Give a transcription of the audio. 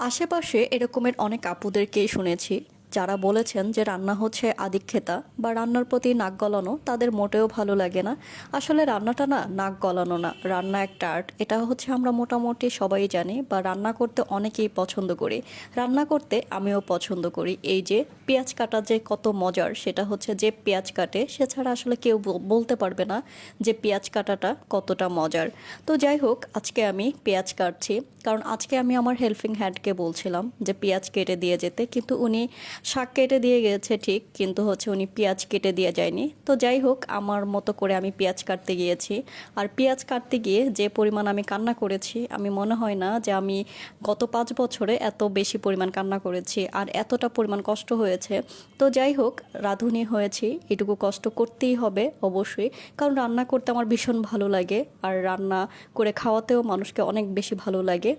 আশেপাশে এরকমের অনেক আপুদেরকেই শুনেছি যারা বলেছেন যে রান্না হচ্ছে আদিক্ষেতা বা রান্নার প্রতি নাক গলানো তাদের মোটেও ভালো লাগে না। আসলে রান্নাটা না নাক গলানো না, রান্না একটা আর্ট। এটা হচ্ছে আমরা মোটামুটি সবাই জানি বা রান্না করতে অনেকেই পছন্দ করি। রান্না করতে আমিও পছন্দ করি। এই যে পেঁয়াজ কাটা যে কত মজার, সেটা হচ্ছে যে পেঁয়াজ কাটে সে ছাড়া আসলে কেউ বলতে পারবে না যে পেঁয়াজ কাটাটা কতটা মজার। তো যাই হোক, আজকে আমি পেঁয়াজ কাটছি, কারণ আজকে আমি আমার হেল্পিং হ্যান্ডকে বলছিলাম যে পেঁয়াজ কেটে দিয়ে যেতে, কিন্তু উনি শাক কেটে দিয়ে গেছে ঠিক, কিন্তু হচ্ছে উনি পেঁয়াজ কেটে দিয়ে যায়নি। তো যাই হোক, আমার মতো করে আমি পেঁয়াজ কাটতে গিয়েছি। আর পেঁয়াজ কাটতে গিয়ে যে পরিমাণ আমি কান্না করেছি, আমি মনে হয় না যে আমি গত 5 বছরে এত বেশি পরিমাণ কান্না করেছি আর এতটা পরিমাণ কষ্ট হয়েছে। তো যাই হোক, রাঁধুনি হয়েছি, এটুকু কষ্ট করতেই হবে অবশ্যই, কারণ রান্না করতে আমার ভীষণ ভালো লাগে আর রান্না করে খাওয়াতেও মানুষকে অনেক বেশি ভালো লাগে।